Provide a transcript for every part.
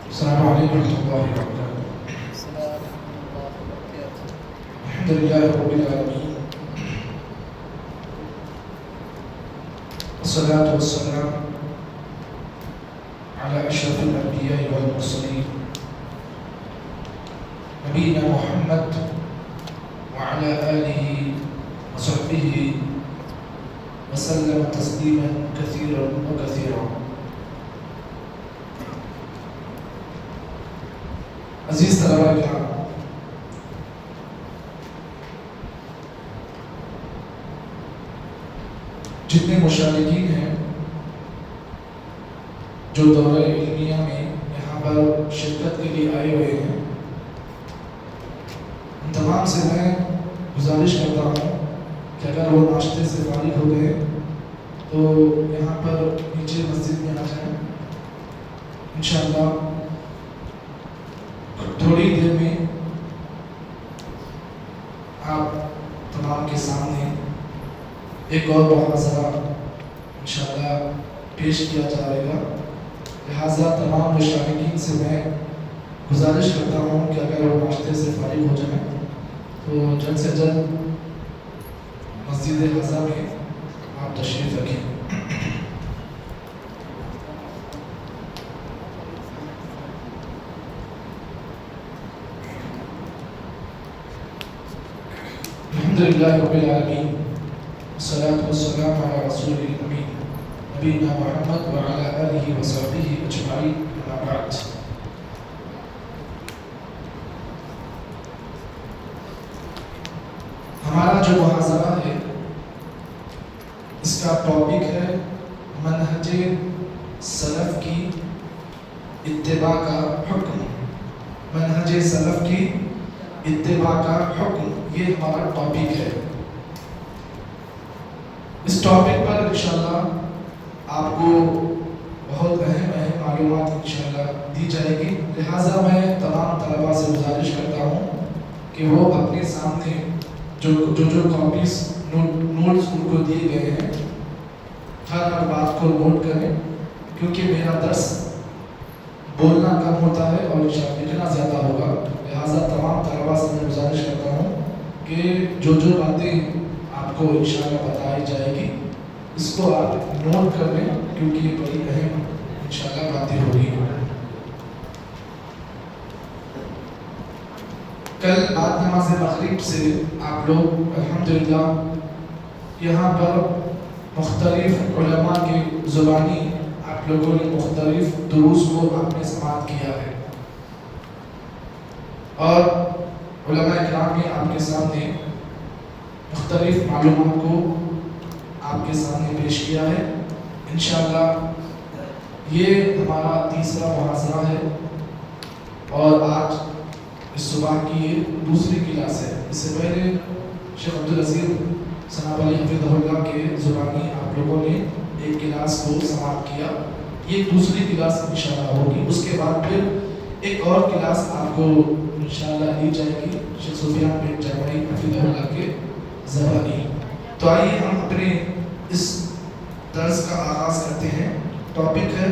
السلام علیکم ورحمۃ اللہ وبرکاتہ۔ الحمد للہ رب العالمین، والصلاة والسلام على اشرف الانبیاء والمرسلین نبینا محمد وعلى آلہ وصحبہ وسلم تسلیما کثیرا وکثیرا۔ عزیز طلباء کرام، جتنے مشارکین ہیں جو دورہ علمیہ میں یہاں پر شرکت کے لیے آئے ہوئے ہیں، ان تمام سے میں گزارش کرتا ہوں کہ اگر وہ ناشتے سے فارغ ہو گئے تو یہاں پر نیچے مسجد میں آ جائیں۔ انشاءاللہ تھوڑی دیر میں آپ تمام کے سامنے ایک اور محاضرہ انشاءاللہ پیش کیا جائے گا، لہٰذا تمام مشارکین سے میں گزارش کرتا ہوں کہ اگر وہ ناشتے سے فارغ ہو جائیں تو جلد سے جلد مسجد حضا میں آپ تشریف رکھیں۔ الحمدللہ رب العالمین، والصلاة والسلام علی رسول الامین نبینا محمد وعلی آلہ وصحبہ اجمعین، اما بعد۔ ہمارا جو محاضرہ ہے اس کا ٹاپک ہے منہج سلف کی اتباع کا حکم۔ منہج سلف کی اتباع کا حکم، یہ ہمارا ٹاپک ہے۔ اس ٹاپک پر انشاءاللہ آپ کو بہت اہم معلومات انشاءاللہ دی جائے گی، لہٰذا میں تمام طلباء سے گزارش کرتا ہوں کہ وہ اپنے سامنے جو کاپیز نوٹس ان کو دیے گئے ہیں ہر بات کو نوٹ کریں، کیونکہ میرا درس بولنا کم ہوتا ہے اور لکھنا زیادہ ہوگا، لہٰذا تمام طلباء سے میں گزارش کرتا ہوں کہ جو باتیں آپ کو انشاءاللہ بتائی جائے گی اس کو آپ نوٹ کر لیں، کیونکہ یہ بڑی اہم انشاءاللہ باتیں ہوگی۔ کل بعد نماز مغرب سے آپ لوگ الحمدللہ یہاں پر مختلف علماء کے زبانی آپ لوگوں نے مختلف دروس کو آپ نے سماعت کیا ہے، اور علماء اکرام نے آپ کے سامنے مختلف معلومات کو آپ کے سامنے پیش کیا ہے۔ انشاءاللہ یہ ہمارا تیسرا محاضرہ ہے اور آج اس صبح کی یہ دوسری کلاس ہے۔ اس سے پہلے شیخ عبدالعزیز ثناء علی حفظہ اللہ کے زبانی آپ لوگوں نے ایک کلاس کو سماعت کیا، یہ دوسری کلاس انشاءاللہ ہوگی۔ اس کے بعد پھر ایک اور کلاس آپ کو انشاءاللہ لی جائے گی شیخ سفیان بن جامعی حفظہ اللہ کے زبانی۔ تو آئیے ہم اپنے اس درس کا آغاز کرتے ہیں۔ ٹاپک ہے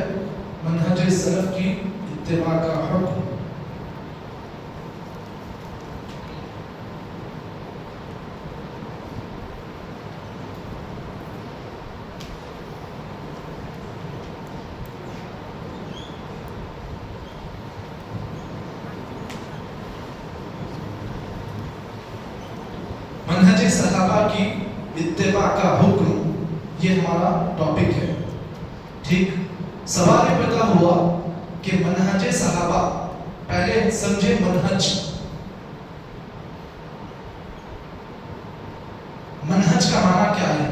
منہج سلف کی اتباع کا حکم۔ منہج صحابہ کی اتباع کا حکم، یہ ہمارا ٹاپک ہے۔ ٹھیک، سوال پیدا ہوا کہ منہج صحابہ، پہلے سمجھے منہج کا معنی کیا ہے؟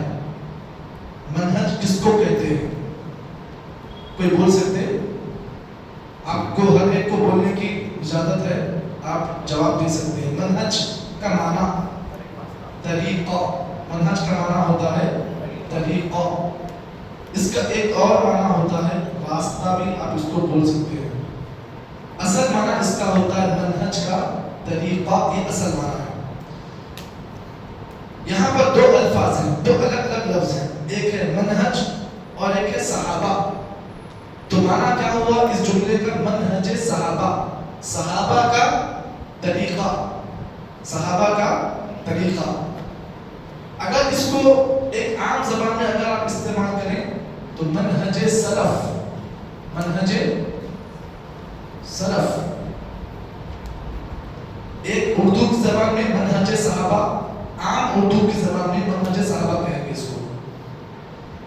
منہج کس کو کہتے ہیں؟ کوئی بول سکتے؟ آپ کو ہر ایک کو بولنے کی اجازت ہے، آپ جواب دے سکتے ہیں۔ منہج کا معنی طریقہ، منہج کا معنی ہوتا ہے طریقہ، اس کا ایک اور معنی ہوتا ہے راستہ، بھی آپ اس کو بول سکتے ہیں۔ اصل معنی اس کا ہوتا ہے منہج کا طریقہ، یہ اصل معنی ہے۔ یہاں پر دو الفاظ ہیں، دو الگ الگ لفظ ہیں، ایک ہے منہج اور ایک ہے صحابہ۔ تو معنی معنی کیا ہوا اس جملے کا؟ منہج صحابہ، صحابہ کا طریقہ، صحابہ کا طریقہ. اگر اس کو ایک عام زبان میں اگر آپ استعمال کریں تو منہج سلف، منہج سلف. ایک اردو کی زبان میں منہج صحابہ، عام اردو کی زبان میں منہج صحابہ کہیں گے اس کو.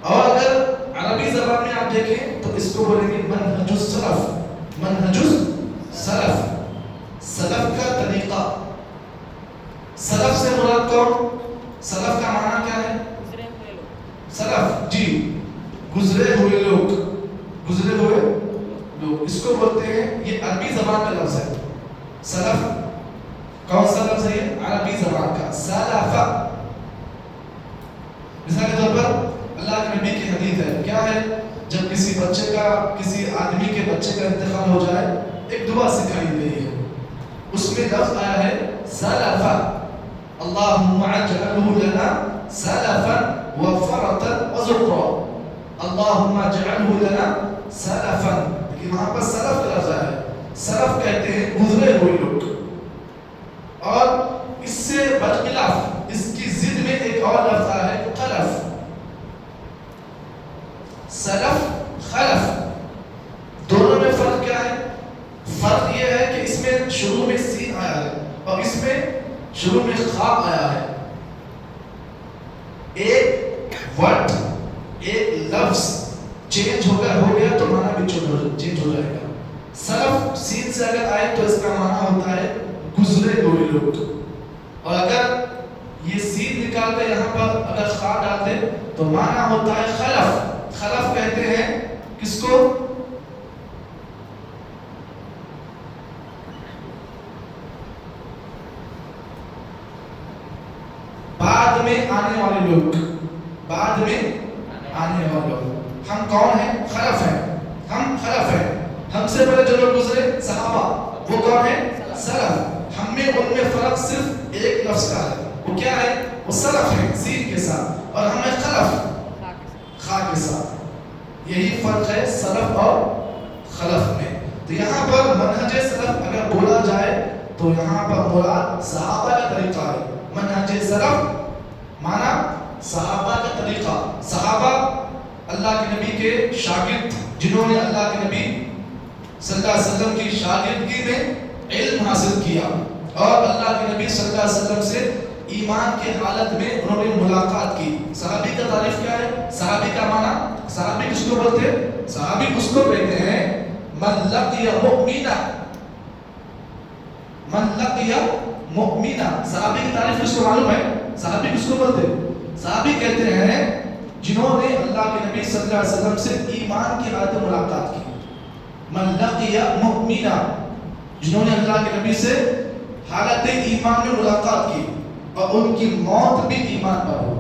اور اگر عربی زبان میں آپ دیکھیں تو اس کو بولیں گے منہج السلف، منہج السلف، سلف کا طریقہ. سلف سے مراد کون؟ سلف کا معنی کیا ہے؟ سلف جی گزرے ہوئے لوگ، گزرے ہوئے لوگ اس کو بولتے ہیں. یہ عربی زبان کا لفظ ہے. سلف کون سا لفظ ہے؟ عربی زبان کا سلف. مثال کے طور پر اللہ کے نبی کی حدیث ہے، کیا ہے؟ جب کسی بچے کا، کسی آدمی کے بچے کا انتقال ہو جائے ایک دعا سکھائی گئی ہے، اس میں لفظ آیا ہے سلف، اللہم اجعلہ لنا سلفا وفرطا وذکرا، اللہم اجعلہ لنا سلفا. لیکن وہاں پر سلف کا لفظ آیا ہے. سلف کہتے ہیں گزرے ہوئے لوگ. اور اس سے برخلاف اس کی ضد میں ایک اور لفظ آیا ہے خلف. سلف خلف دونوں میں فرق کیا ہے؟ فرق یہ ہے کہ اس میں شروع میں سین آیا ہے اور اس میں شروع میں خا آیا ہے. ایک ورڈ، ایک لفظ چینج ہو گیا تو معنی بھی چینج ہو جائے گا. سلف سین سے اگر آئے تو اس کا معنی ہوتا ہے گزرے ہوئے لوگ. اور اگر یہ سین نکال کر یہاں پر اگر خا ڈال دے تو معنی ہوتا ہے خلف. خلف کہتے ہیں کس کو؟ بعد میں آنے والے لوگ، بعد میں آنے والے لوگ. ہم کون ہیں؟ خلف ہیں. ہم خلف ہیں. ہم سے پہلے جو لوگ گزرے صحابہ، وہ کون ہیں؟ سلف. ہم میں ان میں فرق صرف ایک لفظ کا ہے. وہ کیا ہے؟ وہ سلف ہے سین کے ساتھ، اور ہم ہیں خلف خا کے ساتھ. یہی فرق ہے سلف اور خلف میں. تو یہاں پر منہج سلف اگر بولا جائے تو یہاں پر مراد صحابہ کا طریقہ ہے. منہج سلف مانا صحابہ کا طریقہ. صحابہ اللہ کے نبی کے شاگرد، جنہوں نے اللہ کے نبی صلی اللہ علیہ وسلم کی شاگردگی میں علم حاصل کیا اور اللہ کے نبی صلی اللہ علیہ وسلم سے ایمان کے حالت میں انہوں نے ملاقات کی. صحابی کا تعریف کیا ہے؟ صحابی کا معنی، صحابی کس کو بولتے ہیں؟ صحابی اس کو کہتے ہیں من لقی مؤمنا، من لقی مؤمنا. صحابی کی تعریف کس کو معلوم ہے؟ صحابی کس کو بولتے ہیں؟ صحابی کہتے ہیں جنہوں نے اللہ کے نبی صلی اللہ علیہ وسلم سے ایمان کی حالت میں ملاقات کی. من لقی مؤمنا، جنہوں نے اللہ کے نبی سے حالت ایمان میں ملاقات کی اور ان کی موت بھی ایمان پر ہو،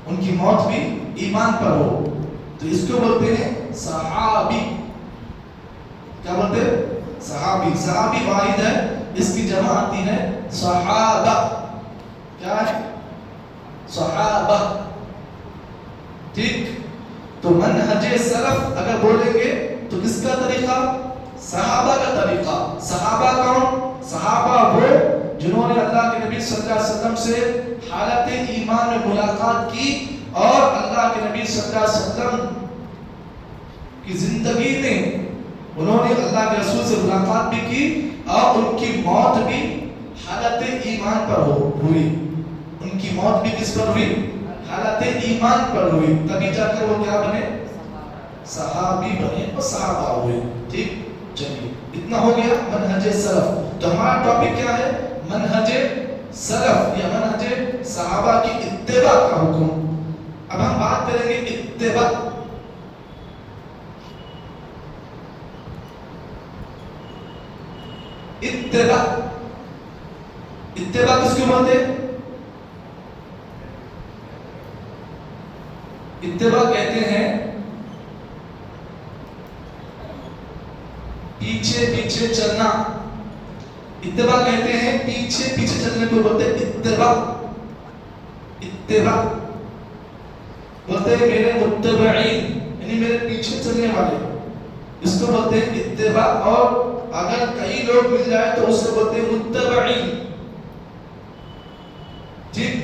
ان کی موت بھی ایمان پر ہو. تو اس کو بولتے ہیں صحابی. کیا بولتے ہیں؟ صحابی. صحابی واحد ہے، اس کی جمع آتی ہے صحابہ. کیا ہے؟ صحابہ. ٹھیک. تو منہج سلف اگر بولیں گے تو کس کا طریقہ؟ صحابہ کا طریقہ. صحابہ کون؟ صحابہ وہ جنہوں نے اللہ کے نبی صلی اللہ علیہ وسلم سے حالت ایمان میں ملاقات کی اور اللہ کے نبی صلی اللہ علیہ وسلم کی زندگی میں انہوں نے اللہ کے رسول سے ملاقات بھی کی اور ان کی موت بھی حالت ایمان پر ہوئی. ان کی موت بھی کس پر ہوئی؟ حالت ایمان پر ہوئی. تبھی جا کر وہ کیا بنے؟ صحابی بنے اور صحابہ ہوئے. ٹھیک. چلیے اتنا ہو گیا منہج سلف. تو ہمارا ٹاپک کیا ہے؟ منہج سلف یا منہج صحابہ کی اتباع کا حکم. اب ہم بات کریں گے اتباع. اتباع، اتباع کس کو بولتے ہیں؟ اتباع کہتے ہیں پیچھے پیچھے چلنا. اتباع کہتے ہیں پیچھے پیچھے چلنے کو بولتے ہیں اتباع. اتباع بولتے ہیں میرے متبعین، یعنی میرے پیچھے چلنے والے. اس کو بولتے ہیں اتباع. اور اگر کئی لوگ مل جائے تو اس سے بولتے ہیں متبعین. ٹھیک.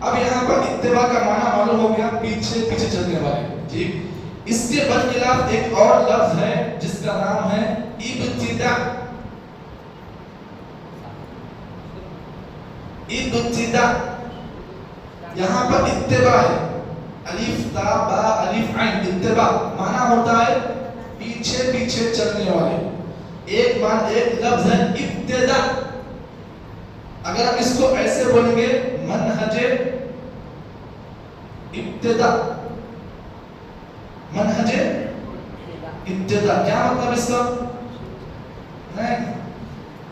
اب یہاں پر اتباع کا معنی معلوم ہو گیا، پیچھے پیچھے چلنے والے. ٹھیک. اس کے برخلاف ایک اور لفظ ہے جس کا نام ہے ابتداء. ابتداء. یہاں پر اتباع ہے، الف تا با الف عین. اتباع معنی ہوتا ہے پیچھے پیچھے چلنے والے. ایک لفظ ہے ابتداء. اگر ہم اس کو ایسے بولیں گے منہج ابتداء، منہج ابتداء، کیا مطلب اس کا؟ نہیں،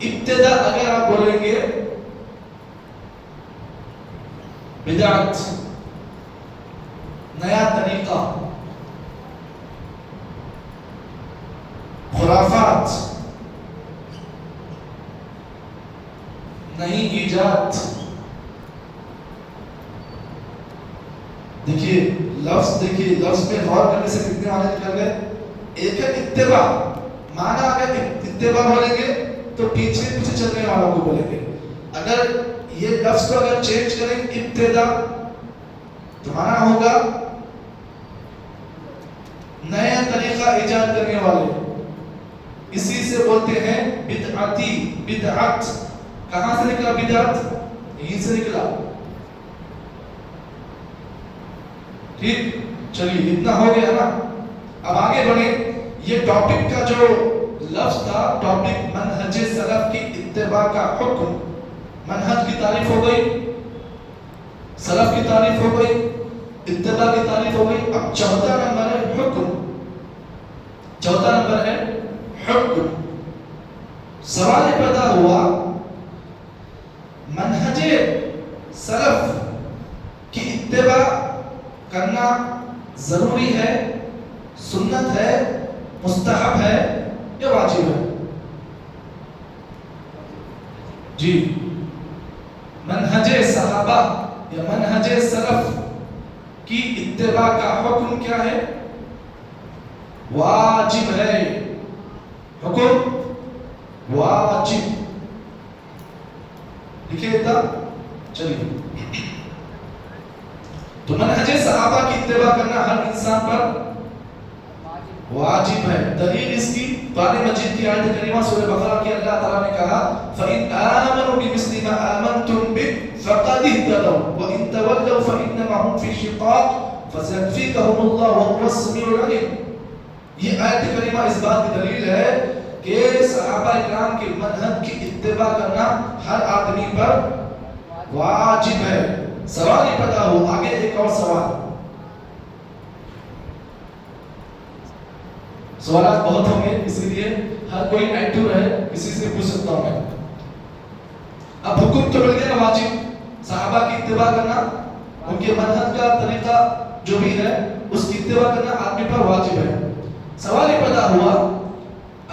ابتداء اگر آپ بولیں گے بدعت، نیا طریقہ، خرافات، نئی ایجاد. دیکھیے لفظ پہ غور کرنے سے کتنے معنی نکل گئے. ایک ہے اتباع، معنی اگر اتباع بولیں گے تو پیچھے پیچھے چلنے والوں کو بولیں گے. اگر یہ لفظ کو اگر چینج کریں ابتداء تو معنی ہوگا نیا طریقہ ایجاد کرنے والے. اسی سے بولتے ہیں بدعتی. بدعت کہاں سے نکلا؟ بدعت یہیں سے نکلا. ٹھیک. چلیے اتنا ہو گیا نا. اب آگے بڑھیں. یہ ٹاپک کا جو لفظ تھا، ٹاپک منہج سلف کی اتباع کا حکم. منہج کی تعریف ہو گئی، سلف کی تعریف ہو گئی، اتباع کی تعریف ہو گئی. اب چوتھا نمبر ہے حکم. چوتھا نمبر ہے حکم. سوال پیدا ہوا منہج سلف کی اتباع کرنا ضروری ہے، سنت ہے، مستحب ہے یا واجب ہے؟ جی، منہج صحابہ یا منہج سلف کی اتباع کا حکم کیا ہے؟ واجب ہے. حکم واجب. لکھیے تھا. چلیے، تو منہج صحابہ کی اتباع کرنا ہر انسان پر واجب ہے. دلیل اس کی قرآن مجید کی آیت کریمہ سورہ بقرہ کی اللہ تعالیٰ نے کہا فَإِنْ آمَنُوا بِمِثْلِ مَا آمَنْتُمْ بِهِ فَقَدِ اهْتَدَوْا وَإِنْ تَوَلَّوْا فَإِنَّمَا هُمْ فِي شِقَاقٍ فَسَيَكْفِيكَهُمُ اللَّهُ وَهُوَ السَّمِيعُ الْعَلِيمُ. یہ آیت کریمہ اس بات کی دلیل ہے کہ صحابہ اکرام کے منہج کی اتباع کرنا ہر آدمی پر واجب ہے. سوال یہ پیدا ہو. آگے ایک اور سوالات بہت ہوں گے، اسی لیے ہر کوئی ایکٹیو رہے، کسی سے پوچھ سکتا ہوں میں. اب حکم تو مل گیا واجب، صحابہ کی اتباع کرنا، ان کے منہج کا طریقہ جو بھی ہے اس کی اتباع کرنا آدمی پر واجب ہے. سوال یہ پیدا ہوا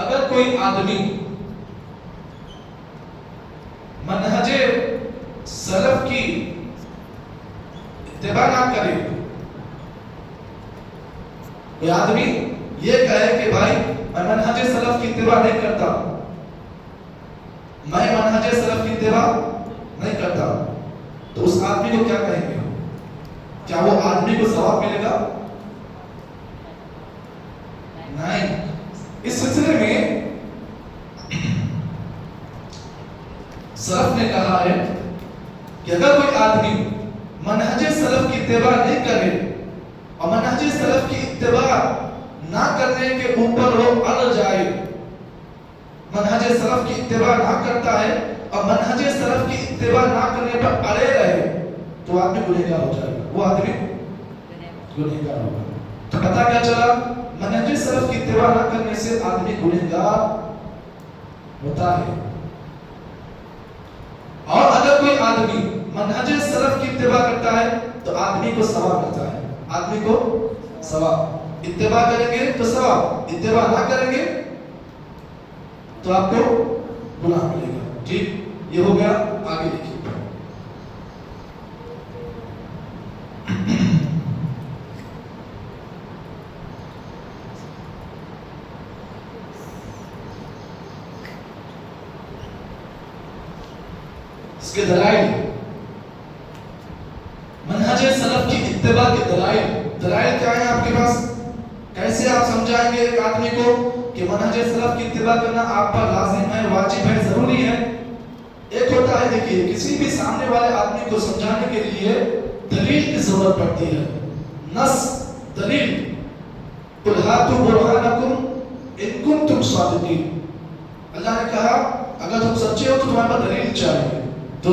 اگر کوئی آدمی منہج سلف کی اتباع نہ کرے، کوئی آدمی یہ کہے کہ بھائی میں منہج سلف کی اتباع نہیں کرتا، میں منہج سلف کی اتباع نہیں کرتا، تو اس آدمی کو کیا کہیں گے؟ کیا وہ آدمی کو ثواب ملے گا؟ نہیں. اس سلسلے میں سلف نے کہا ہے کہ اگر کوئی آدمی منہج سلف کی اتباع نہیں کرے اور منہج سلف کی اتباع نہ کرنے کے اوپر وہ اڑ جائے، منہج سلف کی اتباع نہ کرتا ہے اور منہج سلف کی اتباع نہ کرنے پر اڑے رہے، تو آدمی گنہگار ہو جائے گا. وہ آدمی گنہگار ہوگا. تو پتہ کیا چلا؟ منہج سلف کی اتباع نہ کرنے سے آدمی گنہگار ہوتا ہے. اور اگر کوئی آدمی منہج سلف کی اتباع کرتا ہے تو آدمی کو ثواب ملتا ہے. آدمی کو ثواب. اتباع کریں گے تو ثواب، اتباع نہ کریں گے تو آپ کو گناہ ملے گا. ٹھیک، یہ ہو گیا. آگے دیکھیے. اس کے دلائل، منہج سلف کی اتباع کے دلائل کیا ہیں آپ کے پاس؟ کیسے آپ سمجھائیں گے ایک آدمی کو کہ منہج سلف کی اتباع کرنا آپ پر لازم ہے، واجب ہے، ضروری ہے؟ ایک ہوتا ہے، دیکھیے کسی بھی سامنے والے آدمی کو سمجھانے کے لیے دلیل کی ضرورت پڑتی ہے، نص، دلیل. قُلْ هَاتُوا بُرْهَانَكُمْ إِن كُنتُمْ صَادِقِينَ. اللہ نے کہا اگر تم سچے ہو تو تمہارے پاس دلیل چاہیے. تو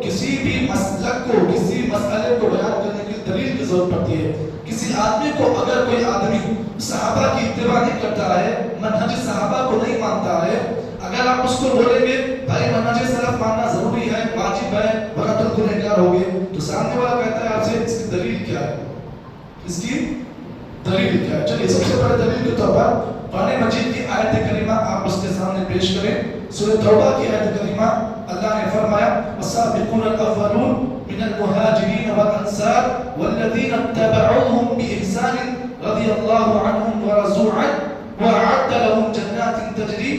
کسی بھی مسلک کو، کسی مسئلے کو بیان کرنے کے لیے دلیل کی ضرورت پڑتی ہے. کسی آدمی کو، اگر کوئی آدمی صحابہ کی اتباع نہیں کرتا ہے، منہج صحابہ کو نہیں مانتا ہے، اگر آپ اس کو بولیں گے بھائی منہج سلف ماننا ضروری ہے، واجب ہے، ورنہ تم گنہگار ہوگے، تو سامنے والا کہتا ہے آپ سے اس کی دلیل کیا ہے؟ اس کی دلیل کیا ہے؟ چلیے سب سے پہلے دلیل کے طور پر قرآن مجید کی آیت کریمہ آپ اس کے سامنے پیش کریں. سورہ توبہ کی آیت کریمہ اللہ نے فرمایا والسابقون الاولون من المهاجرين والانصار والذين اتبعوهم باحسان رضي الله عنهم ورضوا عنه واعد لهم جنات تجري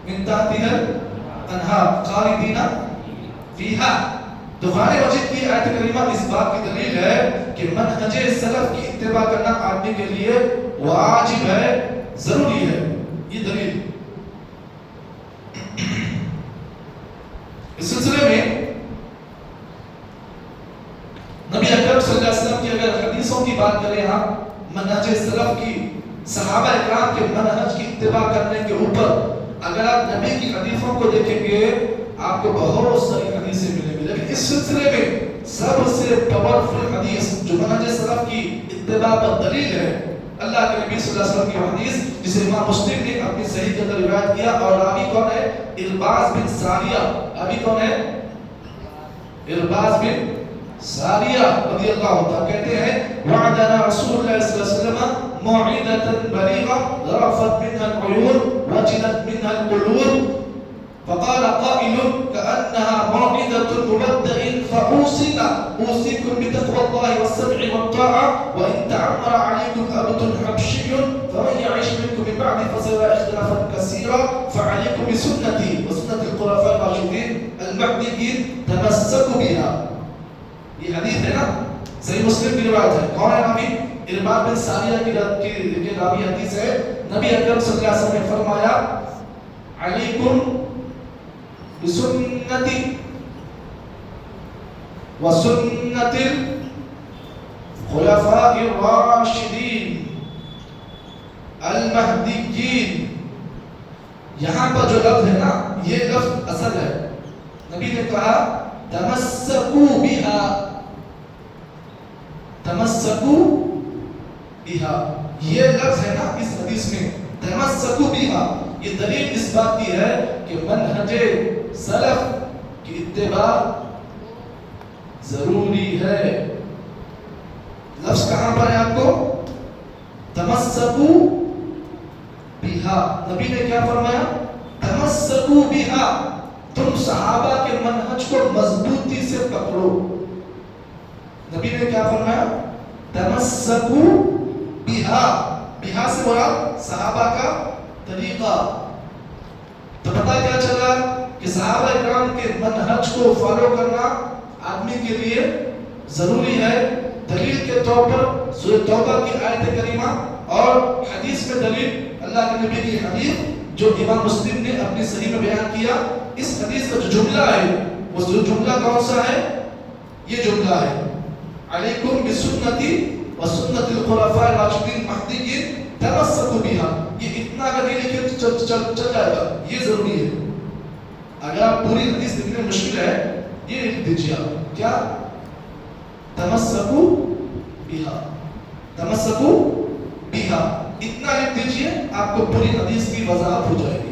من تحتها الانهار خالدين فيها. تو قرآن مجید کی آیت کریمہ اس بات کی دلیل ہے کہ منہج سلف کی اتباع کرنا آدمی کے لیے واجب ہے، ضروری ہے. یہ دلیل. اس سلسلے میں نبی اکرم صلی اللہ علیہ وسلم کی اگر حدیثوں کی بات کریں آپ، منہج سلف کی، صحابہ اکرام کے منہج کی اتباع کرنے کے اوپر اگر آپ نبی کی حدیثوں کو دیکھیں گے آپ کو بہت ساری حدیثیں ملیں گی، لیکن اس سلسلے میں سب سے پاورفل حدیث جو منہج سلف کی اتباع پر دلیل ہے، اللہ کے نبی صلی اللہ علیہ وسلم کی حدیث جسے امام مسلم نے اپنی صحیح کے اندر روایت کیا، اور راوی کون ہے؟ ارباز بن ساریہ. راوی کون ہے؟ ارباز بن ساریہ رضی اللہ عنہ کہتے ہیں وعدنا رسول اللہ صلی اللہ علیہ وسلم موعظة بلیغة ذرفت منها العیون وجلت منها القلوب فقال قائل كأنها موعظة مبدأ فأوصينا أوصيكم بتقوى الله والسمع والطاعة وإن تعمر عليكم عبد حبشي فمن يعيش منكم من بعد فسيرى اختلافا كثيرا فعليكم بسنتي وسنة الخلفاء الراشدين المهديين تمسكوا بها. یہ حدیث ہے نا، صحیح مسلم کی روایت ہے. کون ہے راوی؟ ارباز بن ساریہ کی راوی حدیث ہے. نبی اکرم صلی اللہ علیہ وسلم نے فرمایا علیکم بسنتی وسنت الخلفاء الراشدین المہدیین. یہاں پر جو لفظ ہے نا، یہ لفظ اصل ہے. نبی نے کہا تمسکوا بہا، تمسکوا بہا. یہ لفظ ہے نا اس حدیث میں تمسکوا بہا، یہ دلیل اس بات کی ہے کہ منہج سلف کی اتباع ضروری ہے. لفظ کہاں پر ہے آپ کو؟ تمسکوا بہا. نبی نے کیا فرمایا؟ تمسکوا بہا، تم صحابہ کے منہج کو مضبوطی سے پکڑو. نبی نے کیا فرمایا؟ تمسکوا بہا. بہا سے مراد صحابہ کا طریقہ. تو پتہ کیا چلا کہ صحابہ اکرام کے منہج کو فالو کرنا آدمی کے لیے ضروری ہے. دلیل کے طور پر سورہ توبہ کی آیت کریمہ اور حدیث میں دلیل اللہ کے نبی کی حدیث جو امام مسلم نے اپنی صحیح میں بیان کیا. اس حدیث کا جو جملہ ہے وہ جو جملہ کون سا ہے؟ یہ جملہ ہے علیکم بسنتی وسنت الخلفاء الراشدین المہدیین تمسکوا بہا. یہ اتنا اگر نہیں لکھے چل جائے گا، یہ ضروری ہے. اگر آپ پوری حدیث لکھنے مشکل ہے، یہ لکھ دیجیے آپ کیا؟ تمسکوا بہا، تمسکوا بہا. اتنا لکھ دیجیے، آپ کو پوری حدیث کی وضاحت ہو جائے گی.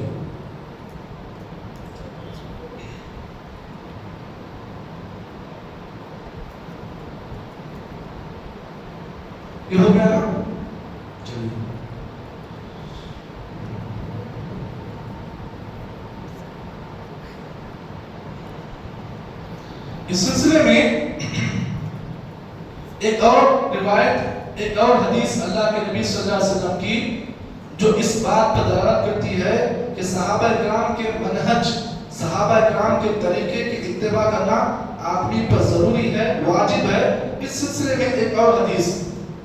یہ ہو گیا نا؟ چلیے اس سلسلے میں ایک اور روایت، ایک اور حدیث اللہ کے نبی صلی اللہ علیہ وسلم کی جو اس بات پر دلالت کرتی ہے کہ صحابہ کرام کے منہج صحابہ کرام کے طریقے کی اتباع کرنا آدمی پر ضروری ہے، واجب ہے۔ اس سلسلے میں ایک اور حدیث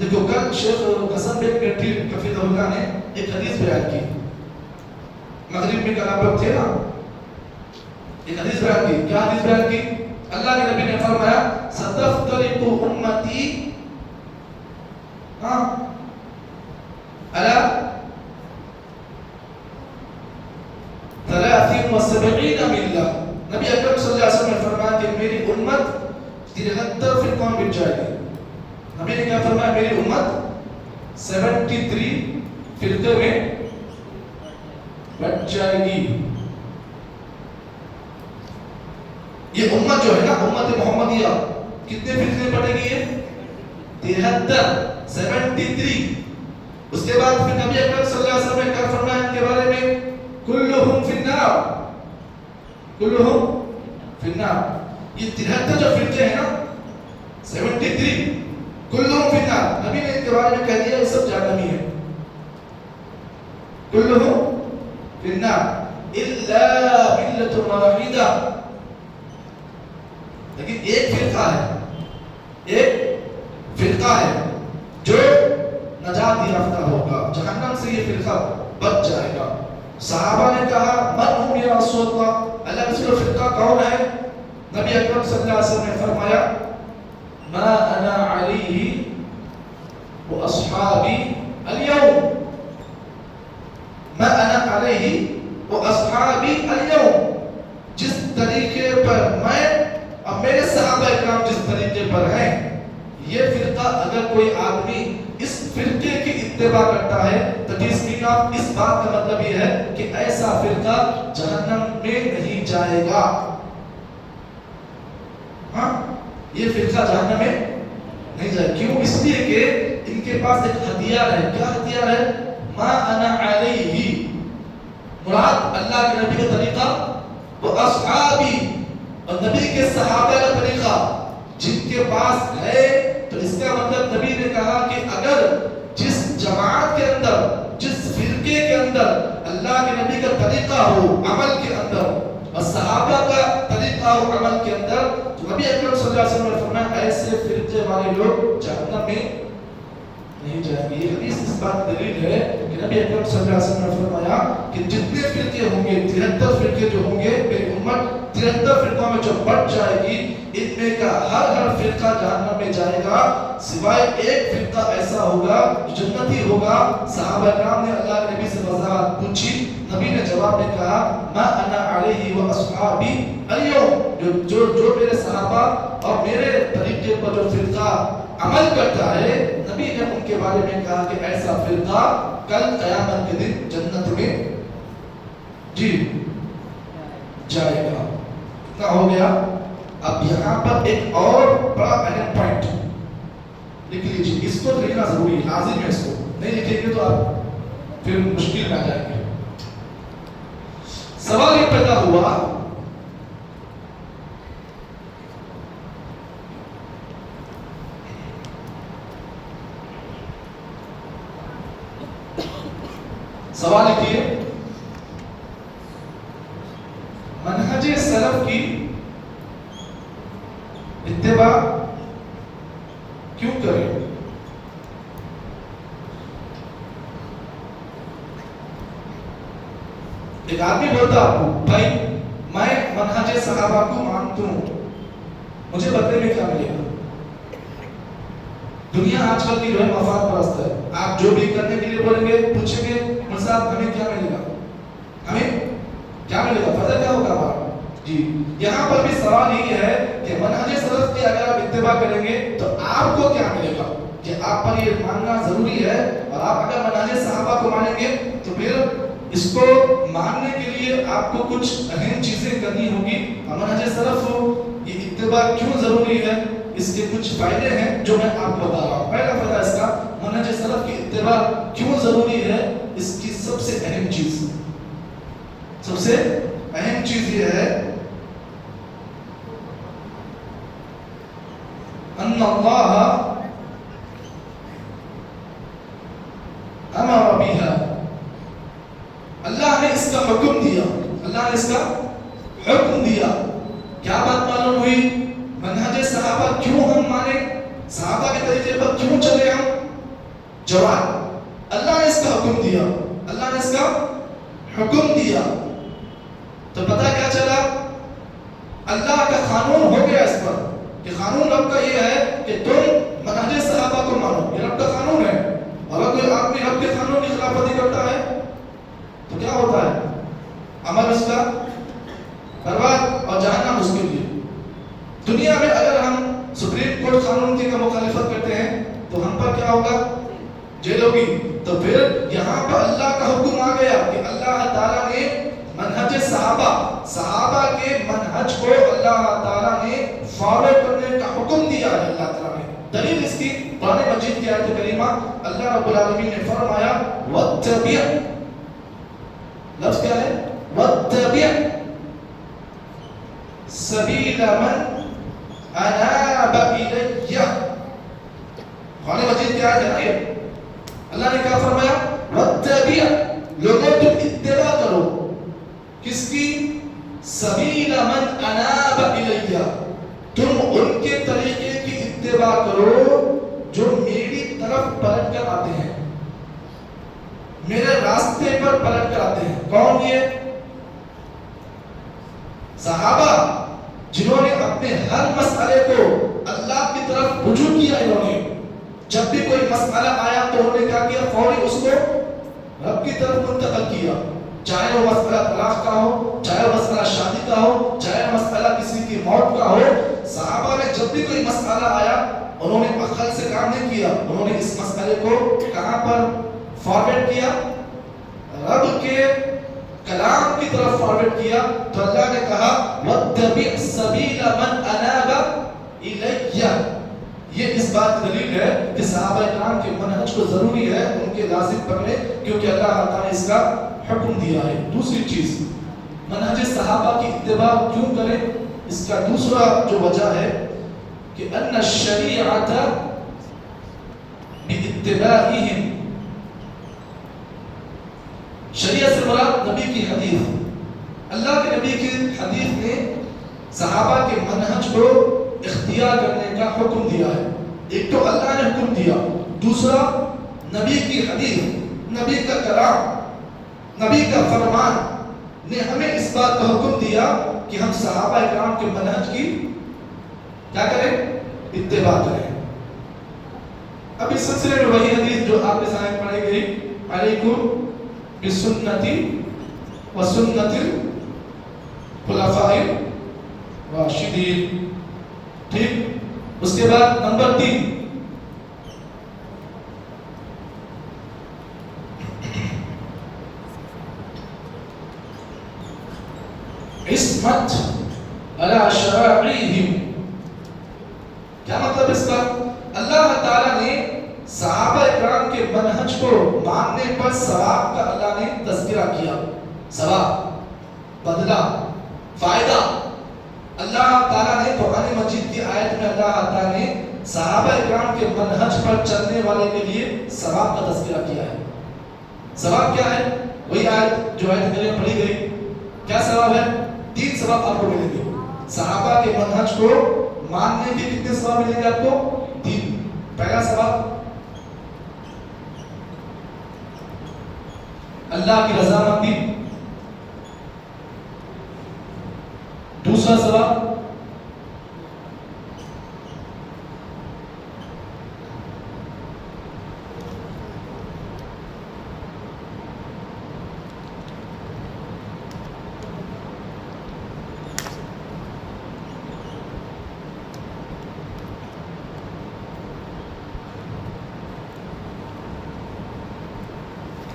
دیکھو، کل شیخ قسم بن کٹھی کفیت اللہ نے ایک حدیث بیان کی، مغرب میں کلام پر تھے نا، ایک حدیث بیان کی۔ کیا حدیث بیان کی؟ اللہ کے نبی نے فرمایا ستفترق امتی على 73 ملہ۔ نبی اکرم صلی اللہ علیہ وسلم نے فرمایا کہ میری امت 73 فرقوں میں بٹ جائے گی۔ نبی نے کیا فرمایا؟ میری امت 73 فرقے میں بٹ جائے گی۔ یہ امت جو ہے نا، امت محمدیہ کتنے فرقے میں بٹے گی؟ 73۔ اس کے بعد پھر نبی اکرم صلی اللہ علیہ وسلم نے کیا فرمایا ان کے بارے میں؟ کلہم فی النار، کلہم فی النار۔ یہ 73 جو فرقے ہیں نا، 73 کلہم فی النار، نبی نے ان کے بارے میں کہہ دیا یہ سب جہنمی ہیں، کلہم فی النار الا ملۃ واحدہ، لیکن ایک فرقہ ہے، ایک فرقہ ہے جو نجات یافتہ ہوگا، جہنم سے یہ فرقہ بچ جائے گا۔ صحابہ نے کہا من ہم یا رسول اللہ، اللہ کے رسول فرقہ کون ہے؟ نبی اکرم صلی اللہ علیہ وسلم نے فرمایا ما انا علیہ واصحابی اليوم، ما انا علیہ واصحابی اليوم، جس طریقے پر میں اور میرے صحابہ کرام جس طریقے پر ہیں، یہ فرقہ اگر کوئی آدمی اس فرقے کی اتباع کرتا ہے تو اس بات کا مطلب یہ ہے کہ ایسا فرقہ جہنم میں نہیں جائے گا۔ ہاں، یہ فرقہ جہنم میں نہیں جائے گا۔ کیوں؟ اس لیے کہ ان کے پاس ایک ہتھیار ہے۔ کیا ہتھیار ہے؟ ما انا علیہ، مراد اللہ کے نبی کا طریقہ، وہ اصحابی، اور نبی کے صحابہ کا طریقہ جن کے پاس ہے، تو اس کا مطلب نبی نے کہا کہ اگر جس جماعت کے اندر، جس فرقے کے اندر اللہ کے نبی کا طریقہ ہو عمل کے اندر اور صحابہ کا طریقہ ہو عمل کے اندر، تو نبی اکرم صلی اللہ علیہ وسلم نے فرمایا ایسے فرقے والے لوگ جہنم میں نہیں جائیں گے۔ یہ حدیث اس بات دلیل ہے کہ نبی اکرم صلی اللہ علیہ وسلم نے فرمایا کہ جتنے فرقے ہوں گے، 73 فرقے جو ہوں گے، میری امت 73 فرقوں میں جو بٹ جائے گی، ان میں کا ہر فرقہ جہنم میں جائے گا، سوائے ایک فرقہ ایسا ہوگا جو جنتی ہوگا۔ صحابہ کرام نے اللہ کے نبی سے وضاحت پوچھی، نبی نے جواب میں کہا ما انا علیہ واصحابی اليوم، جو میرے صحابہ اور میرے طریقے پر جو فرقہ عمل کرتا ہے، نبی نے ان کے بارے میں کہا کہ ایسا فرقہ کل قیامت کے دن جنت میں جائے گا۔ کتنا ہو گیا؟ اب یہاں پر ایک اور بڑا اہم پوائنٹ لکھ لیجیے، اس کو لکھنا ضروری ہے، لازم ہے، اس کو نہیں لکھیں گے تو آپ پھر مشکل میں آ جائیں گے۔ سوال یہ پیدا ہوا سوال لکھیے، منہج سلف کی اتباع کیوں کریں؟ ایک آدمی بولتا آپ کو بھائی میں منہج صحابہ کو مانتا ہوں، مجھے بدلے میں کیا ملے گا؟ دنیا آج کل کی جو ہے مفاد پرست ہے، آپ جو بھی کرنے کے لیے بولیں گے، پوچھیں گے صاحب ہمیں کیا ملے گا، ہمیں کیا ملے گا، فائدہ کیا ہوگا ہمارا؟ جی یہاں پر بھی سوال یہ ہے کہ منہج سلف کی اگر آپ اتباع کریں گے تو آپ کو کیا ملے گا، کہ آپ پر یہ ماننا ضروری ہے، اور آپ اگر منہج صحابہ کو مانیں گے تو پھر اس کو ماننے کے لیے آپ کو کچھ اہم چیزیں کرنی ہوگی۔ منہج سلف یہ اتباع کیوں ضروری ہے، اس کے کچھ فائدے ہیں جو میں آپ کو بتا رہا ہوں۔ پہلا فائدہ اس کا، منہج سلف کی اتباع کیوں ضروری ہے، اس کی سب سے اہم چیز یہ ہے ان اللہ امر بها، اللہ نے اس کا حکم دیا، اللہ نے اس کا حکم دیا. کیا بات معلوم ہوئی؟ منہج صحابہ کیوں ہم مانے، صحابہ کے طریقے پر کیوں چلے ہم؟ جواب، اللہ نے اس کا حکم دیا، اللہ نے اس کا حکم دیا. تو پتہ کیا چلا؟ اللہ کا قانون ہو گیا اس پر، کہ قانون رب کا یہ ہے کہ تم منہج صحابہ کو مانو، یہ رب کا قانون ہے. اور اگر کوئی آدمی رب کے قانون کی خلاف ورزی کرتا ہے تو کیا ہوتا ہے؟ عمل اس کا برباد اور جہنم اس کے لیے. دنیا میں اگر ہم سپریم کورٹ قانون کی مخالفت کرتے ہیں تو ہم پر کیا ہوگا؟ جیل ہوگی. تو پھر یہاں پر اللہ کا حکم آ گیا کہ اللہ تعالیٰ نے منہج صحابہ کے منہج کو اللہ تعالیٰ نے فالو کرنے کا حکم دیا ہے. اللہ تعالیٰ نے دلیل اس کی قرآن مجید کی آیت کریمہ، اللہ رب العالمین نے فرمایا وَاتَّبِعْ، لفظ کیا ہے؟ وَاتَّبِعْ سَبِيلَ مَنْ أَنَابَ إِلَيَّ. قرآن مجید کی آیت ہے نا یہ. اللہ نے کیا فرمایا؟ وَاتَّبِعْ، لوگوں تم اتباع کرو کس کی؟ سبیل من اناب الیہ، تم ان کے طریقے کی اتباع کرو جو میری طرف پلٹ کر آتے ہیں، میرے راستے پر پلٹ کر آتے ہیں. کون یہ؟ صحابہ، جنہوں نے اپنے ہر مسئلے کو اللہ کی طرف رجوع کیا. انہوں نے جب بھی کوئی مسئلہ آیا تو انہوں نے کیا کیا؟ فوری اس کو رب کی طرف منتقل کیا. چاہے وہ مسئلہ طلاق کا ہو، چاہے وہ مسئلہ شادی کا ہو، چاہے مسئلہ کسی کی موت کا ہو، صحابہ نے جب بھی کوئی مسئلہ آیا انہوں نے عقل سے کام نہیں کیا. انہوں نے اس مسئلے کو کہاں پر فارورڈ کیا؟ رب کے کلام کی طرف فارورڈ کیا. تو اللہ نے کہا وَاتَّبِعْ سَبِيلَ مَنْ أَنَابَ إِلَيَّ. یہ اس بات کی دلیل ہے کہ صحابہ کرام کے منہج کو ضروری ہے ان کے لازم پڑھنے، کیونکہ اللہ تعالیٰ نے اس کا حکم دیا ہے. دوسری چیز، منہج صحابہ کی اتباع کیوں کریں؟ اس کا دوسرا جو وجہ ہے کہ ان الشریعۃ باتباعہم، شریعت سے مراد نبی کی حدیث. اللہ کے نبی کی حدیث نے صحابہ کے منہج کو اختیار کرنے کا حکم دیا ہے. ایک تو اللہ نے حکم دیا، دوسرا نبی کی حدیث، نبی کا کلام، نبی کا فرمان نے ہمیں اس بات کا حکم دیا کہ ہم صحابہ کرام کے منہج کی کیا کریں؟ اتباع کریں. اب اس سلسلے میں وہی حدیث جو آپ کے سامنے پڑھی گئی، علیکم بسنتی وسنت الخلفاء الراشدین. ٹھیک. اس کے بعد نمبر 3، عصمت علی شرائعہم. کیا مطلب اس کا؟ اللہ تعالیٰ نے صحابہ اکرام کے منہج کو ماننے پر ثواب کا اللہ نے تذکرہ کیا. ثواب، بدلہ، فائدہ. اللہ تعالیٰ نے قرآن مجید کی آیت میں اللہ تعالیٰ نے صحابہ اکرام کے منہج پر چلنے والے کے لیے ثواب کا تذکرہ کیا ہے. ثواب کیا ہے؟ وہی آیت جو آیت میں پڑھی گئی. کیا ثواب ہے؟ 3 ثواب آپ کو ملیں گے. صحابہ کے منہج کو ماننے کے کتنے ثواب ملیں گے آپ کو؟ 3. پہلا ثواب اللہ کی رضامندی. دوسرا ثواب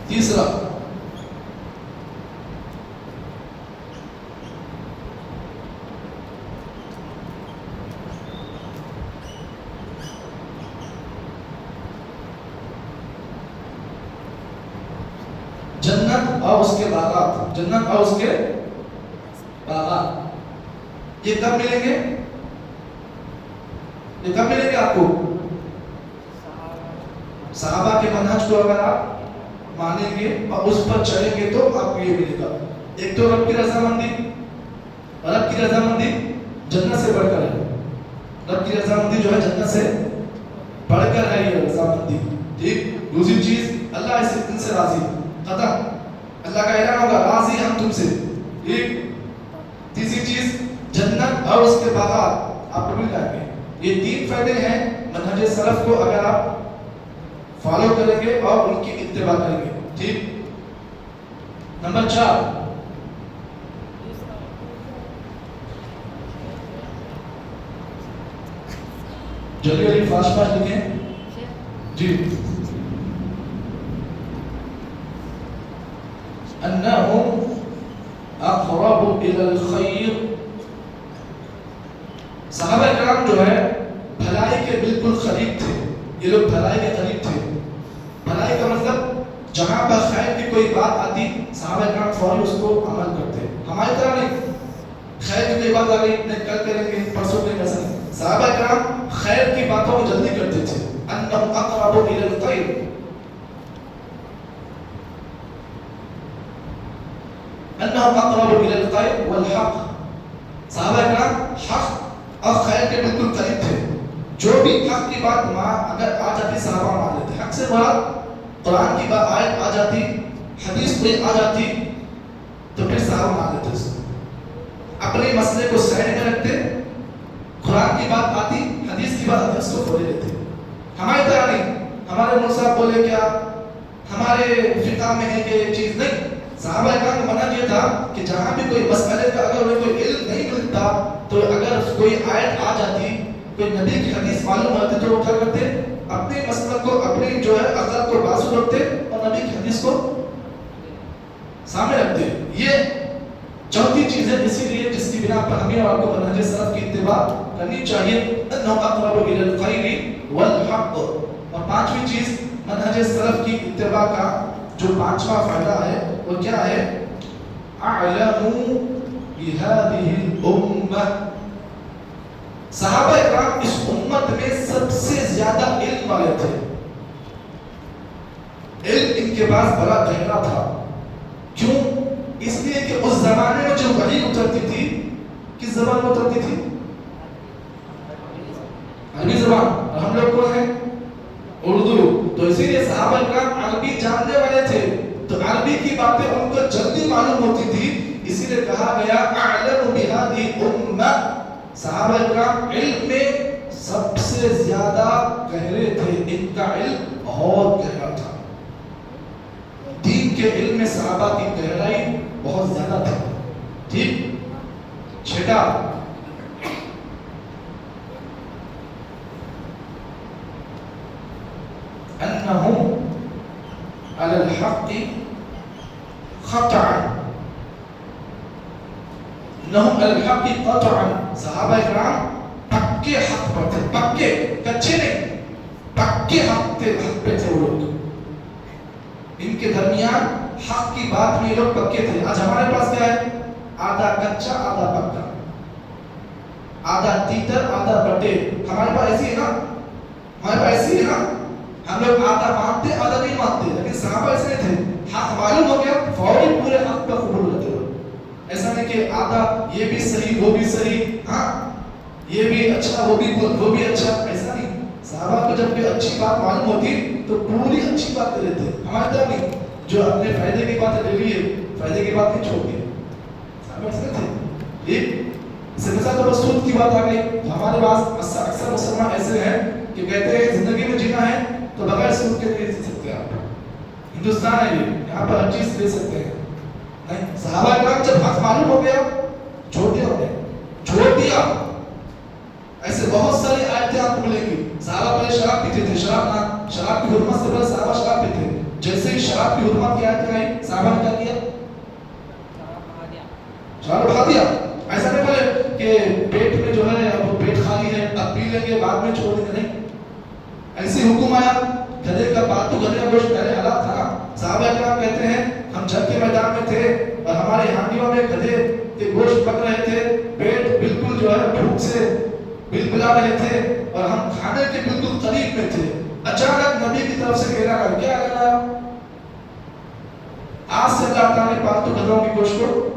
تیسرا جنت اور اس کے باغات. جنت اور اس کے باغات یہ کب ملیں گے؟ یہ کب ملیں گے آپ کو؟ صحابہ کے منہج کو اگر آپ مانیں گے اور اس پر چلیں گے تو آپ کو یہ ملے گا. ایک تو رب کی رضامندی اور رب کی رضامندی جنت سے بڑھ کر ہے. رب کی رضامندی جو ہے جنت سے بڑھ کر ہے یہ رضامندی. ٹھیک. دوسری چیز اللہ اس دن سے راضی. ختم. اللہ کا اعلان ہوگا راضی ہم تم سے. ٹھیک. تیسری چیز جنت اور اس کے باغات آپ کو مل جائیں گے. یہ تین فائدے ہیں منہج سلف کو اگر آپ فالو کریں گے اور ان کی اتباع کریں گے. ٹھیک. نمبر 4 جلدی جلدی فاسٹ فاسٹ لکھیں جی. انہم اقرب الى الخیر. صحابہ کرام جو ہے بھلائی کے بالکل قریب تھے. یہ لوگ بھلائی کے قریب تھے. بھلائی کا مطلب جہاں پر خیر کی کوئی بات آتی صحابہ کرام فوری اس کو عمل کرتے. ہماری طرح نہیں خیر کی کوئی بات آ گئی نہیں کل کریں گے پرسوں کریں گے. صحابہ کرام خیر کی باتوں کو جلدی کرتے تھے. انہم اقرب الى الخیر. انہم اقرب الى الخیر والحق. صحابہ کرام حق اور خیر کے بالکل قریب تھے. جو بھی حق کی بات اگر آ جاتی صحابہ مان لیتے. حق سے مراد قرآن کی بات آیت آ جاتی حدیث کوئی آ جاتی تو پھر صحابہ مان لیتے اس کو. اپنے مسئلے کو سائڈ میں رکھتے. قرآن کی بات آتی حدیث کی بات آتی اس کو کھولے لیتے. ہماری طرح نہیں. ہمارے مول صاحب بولے کیا ہمارے فقہ میں ہے کہ یہ چیز نہیں. صحابہ کرام کا منہج یہ تھا کہ جہاں بھی کوئی مسئلے کا اگر انہیں کوئی علم نہیں ملتا تو اگر کوئی آیت آ جاتی کوئی نبی کی حدیث معلوم ہوتی تو وہ کیا کرتے اپنے مسئلہ کو اپنی جو ہے عقل کو بازو رکھتے اور نبی کی حدیث کو سامنے رکھتے. یہ چوتھی چیز ہے اسی لیے جس کی بنا پر ہمیں اور آپ کو منہج سلف کی اتباع کرنی چاہیے. انہم اقرب الی الخیر والحق. اور پانچویں چیز منہج سلف کی اتباع کا جو پانچواں فائدہ ہے وہ کیا ہے؟ اعلموا بهذه الامه. صحابہ کرام اس امت میں سب سے زیادہ علم والے تھے. علم ان کے پاس بڑا گہرا تھا. کیوں؟ اس لیے کہ اس زمانے میں جو وحی اترتی تھی کس زبان میں اترتی تھی؟ عربی زبان. اور ہم لوگ کون ہیں؟ اردو. تو اسی لیے صحابہ کرام عربی جاننے والے تھے تو عربی کی باتیں ان کو جلدی معلوم ہوتی تھی. اسی لیے کہا گیا اعلم بهذه الامه. صحابہ کرام علم میں سب سے زیادہ گہرے تھے. ان کا علم بہت گہرا تھا. دین کے علم میں صحابہ کی گہرائی بہت زیادہ تھا. ٹھیک. چھٹا انہم علی الحق قطعا. انہم علی الحق قطعا. صحابہ کرام پکے حق پر تھے. پکے کچے نہیں پکے حق پہ تھے وہ لوگ. ان کے درمیان حق کی بات میں یہ لوگ پکے تھے. آج ہمارے پاس کیا ہے؟ آدھا کچا آدھا پکا. آدھا تیتر آدھا بٹے. ہمارے پاس ایسی ہے نا. ہمارے پاس ایسی ہے نا. ہم لوگ آدھا مانتے آدھا نہیں مانتے. لیکن صحابہ ایسے تھے حق معلوم ہو گیا فوری پورے حق پر قبول ہوتے ہو. ایسا نہیں کہ آدھا یہ بھی صحیح وہ بھی صحیح ہاں یہ بھی اچھا وہ بھی اچھا. ایسا نہیں. صحابہ کو جب بھی اچھی بات معلوم ہوتی تو پوری اچھی بات کر لیتے. ہمارے طرح نہیں جو اپنے فائدے کی بات لے لیے فائدے کی بات نہیں چھوڑ دی. صحابہ ایسے تھے. ایک اس مثال تو سود کی بات آ گئی. ہمارے پاس اکثر مسلمان ایسے ہیں کہ کہتے ہیں زندگی میں جینا ہے تو بغیر سود کے نہیں جی سکتے آپ. ہندوستان ہے یہ یہاں پر ہر چیز لے سکتے ہیں. نہیں. صحابہ کرام جب حق معلوم ہو گیا چھوڑ دیا انہیں چھوڑ دیا. ایسے بہت ساری آیتیں آپ کو ملیں گی. صحابہ پہلے شراب پیتے تھے. شراب کی حرمت سے پہلے صحابہ شراب پیتے. جیسے ہی شراب کی حرمت کی آیتیں آئی صحابہ نے کیا کیا؟ شراب بڑھا دیا. ایسا نہیں بولے کہ پیٹ میں جو ہے اب پیٹ خالی ہے اب پی لیں گے بعد میں چھوڑ دیں گے. نہیں. ایسی حکم آیا. گدھے کا پالتو گدھے کا گوشت پہلے حالات تھا نا. صحابہ کرام کہتے ہیں ہم جنگ کے میدان میں تھے اور ہمارے ہانڈیوں میں گدھے کے گوشت پک رہے تھے. پیٹ بالکل جو ہے بھوک سے بلبلا رہے تھے اور ہم کھانے کے بالکل قریب میں تھے. اچانک نبی کی طرف سے کہنا کر کیا کرنا آج سے اللہ تعالیٰ نے پالتو گدھوں کی گوشت کو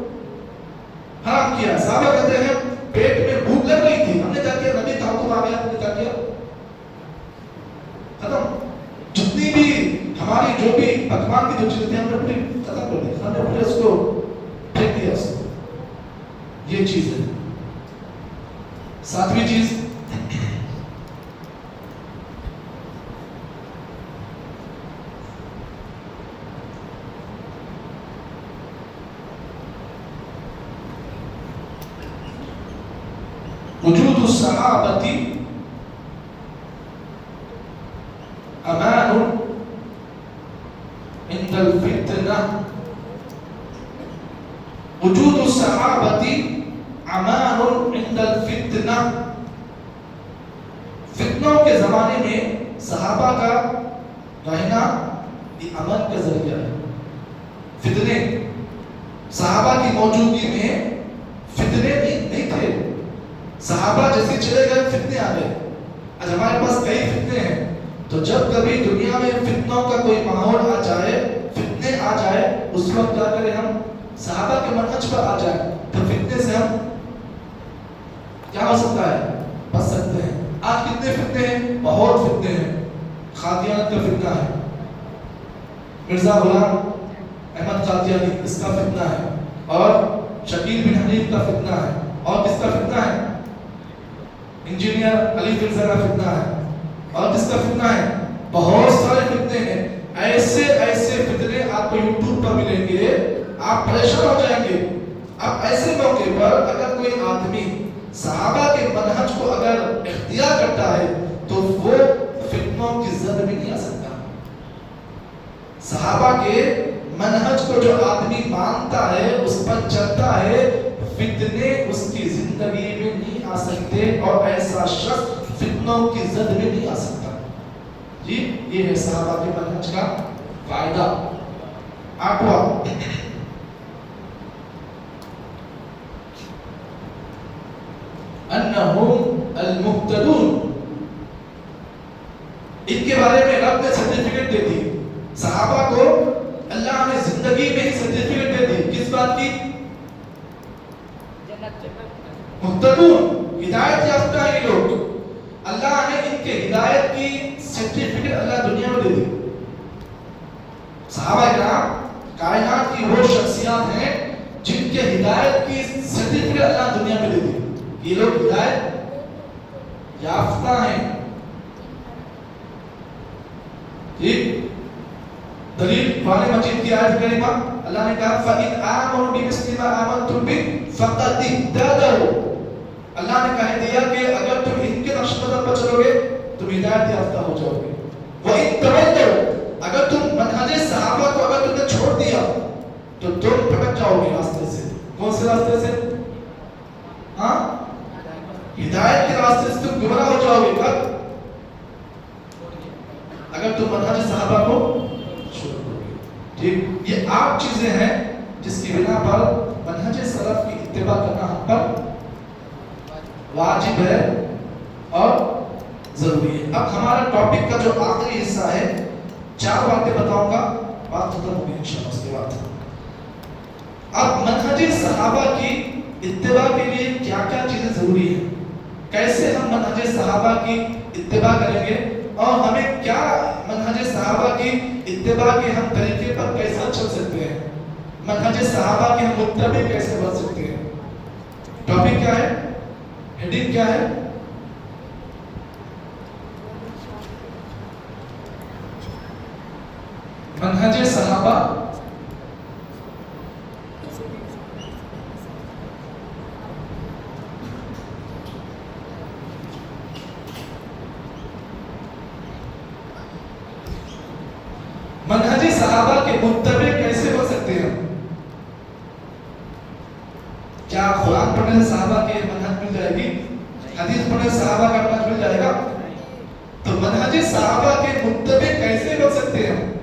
حرام کیا. صحابہ کہتے ہیں پیٹ میں بھوک لگ رہی تھی, ہم نے کیا کیا, نبی کا حکم آ گیا, ہم نے کیا کیا, ختم. جتنی بھی ہماری جو بھی پکوان کی جو چیزیں تھیں ہم نے پوری ختم کر دی, ہم نے پورے اس کو پھینک دیا اس کو. یہ چیز ہے. ساتویں چیز وجود الصحابة أمان عند الفتنة. وجود الصحابة امان عند الفتنة. فتنوں کے زمانے میں صحابہ کا رہنا یہ امن کا ذریعہ ہے. فتنے صحابہ کی موجودگی میں فتنے نہیں تھے. صحابہ جیسے چلے گئے فتنے آ گئے. آج ہمارے پاس کئی فتنے ہیں, تو جب کبھی دنیا میں فتنوں کا کوئی ماحول آ جائے, فتنے آ جائے, اس وقت کیا کریں ہم, صحابہ کے منہج پر آ جائیں, تو فتنے سے ہم کیا ہو سکتا ہے, بچ سکتے ہیں. آج کتنے فتنے ہیں, بہت فتنے ہیں. قادیانیت کا فتنہ ہے, مرزا غلام احمد قادیانی اس کا فتنہ ہے, اور شکیل بن حنیف کا فتنہ ہے, اور کس کا فتنہ ہے, انجینئر علی فرزا کا فتنہ ہے, اور کس کا فتنہ ہے, بہت سارے فتنے ہیں. ایسے ایسے فتنے آپ کو یوٹیوب پر ملیں گے, آپ پریشان ہو جائیں گے. اب ایسے موقع پر اگر کوئی آدمی صحابہ کے منہج کو اگر اختیار کرتا ہے تو وہ فتنوں کی زد میں نہیں آ سکتا. صحابہ کے منہج کو جو آدمی مانتا ہے, اس پر چلتا ہے, فتنے اس کی زندگی میں نہیں آ سکتے, اور ایسا شخص فتنوں کی زد میں نہیں آ سکتا. جی یہ ہے صحابہ کے منہج کا فائدہ. آٹھواں انہم المہتدون. ان کے بارے میں رب نے سرٹیفکیٹ دے دی. صحابہ کو اللہ نے زندگی میں ہی سرٹیفکیٹ دے دی. کس بات کی, مہتدون, ہدایت یافتہ ہیں یہ لوگ. اللہ نے ان کے ہدایت کی سرٹیفکیٹ اللہ دنیا میں دے دی. صحابہ کرام کائنات کی وہ شخصیات ہیں جن کے ہدایت کی سرٹیفکیٹ اللہ دنیا میں دے دی. یہ لوگ ہدایت یافتہ ہیں. ٹھیک, دلیل قرآن مجید کی آیت کریمہ, اللہ نے کہا فَإِنْ آمَنُوا بِمِثْلِ مَا آمَنْتُمْ بِهِ فَقَدِ اهْتَدَوْا. اللہ نے کہہ دیا کہ اگر تم ان کے نقش قدم پر چلو گے تم ہدایت یافتہ ہو جاؤ گے. وَإِنْ تَوَلَّوْا, اگر تم منہج صحابہ کو اگر تم نے چھوڑ دیا تو تم بھٹک جاؤ گے راستے سے. کون سے راستے سے, ہاں, ہدایت کے راستے سے تم گمراہ ہو جاؤ گے. کب, اگر تم منہج صحابہ کو چھوڑ دو گے. ٹھیک, یہ 8 چیزیں ہیں جس کی بنا پر منہج سلف کی اتباع کرنا ہم پر واجب ہے اور ضروری ہے. اب ہمارا ٹاپک کا جو آخری حصہ ہے, 4 باتیں بتاؤں گا, بات ختم ہوگی انشاءاللہ. اس کے بعد اب منہج صحابہ کی اتباع کے لیے کیا کیا چیزیں ضروری ہیں, کیسے ہم منہج صحابہ کی اتباع کریں گے, اور ہمیں کیا منہج صحابہ کی اتباع کے ہم طریقے پر کیسے چل سکتے ہیں, منہج صحابہ کے ہم متبع کیسے بن سکتے ہیں. ٹاپک کیا ہے, ہیڈنگ کیا ہے, منہج صحابہ منہج صحابہ کے متبع کیسے بن سکتے ہیں. کیا قرآن پڑھنے سے صحابہ کے منہج مل جائے گی, حدیث پڑھنے سے صحابہ کا منہج مل جائے گا. تو منہج صحابہ کے متبع کیسے بن سکتے ہیں,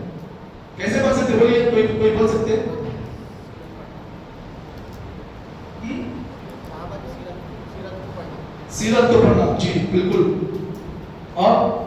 کیسے بن سکتے, بولیے کوئی بول سکتے ہیں. سیرت کو پڑھنا, جی بالکل, اور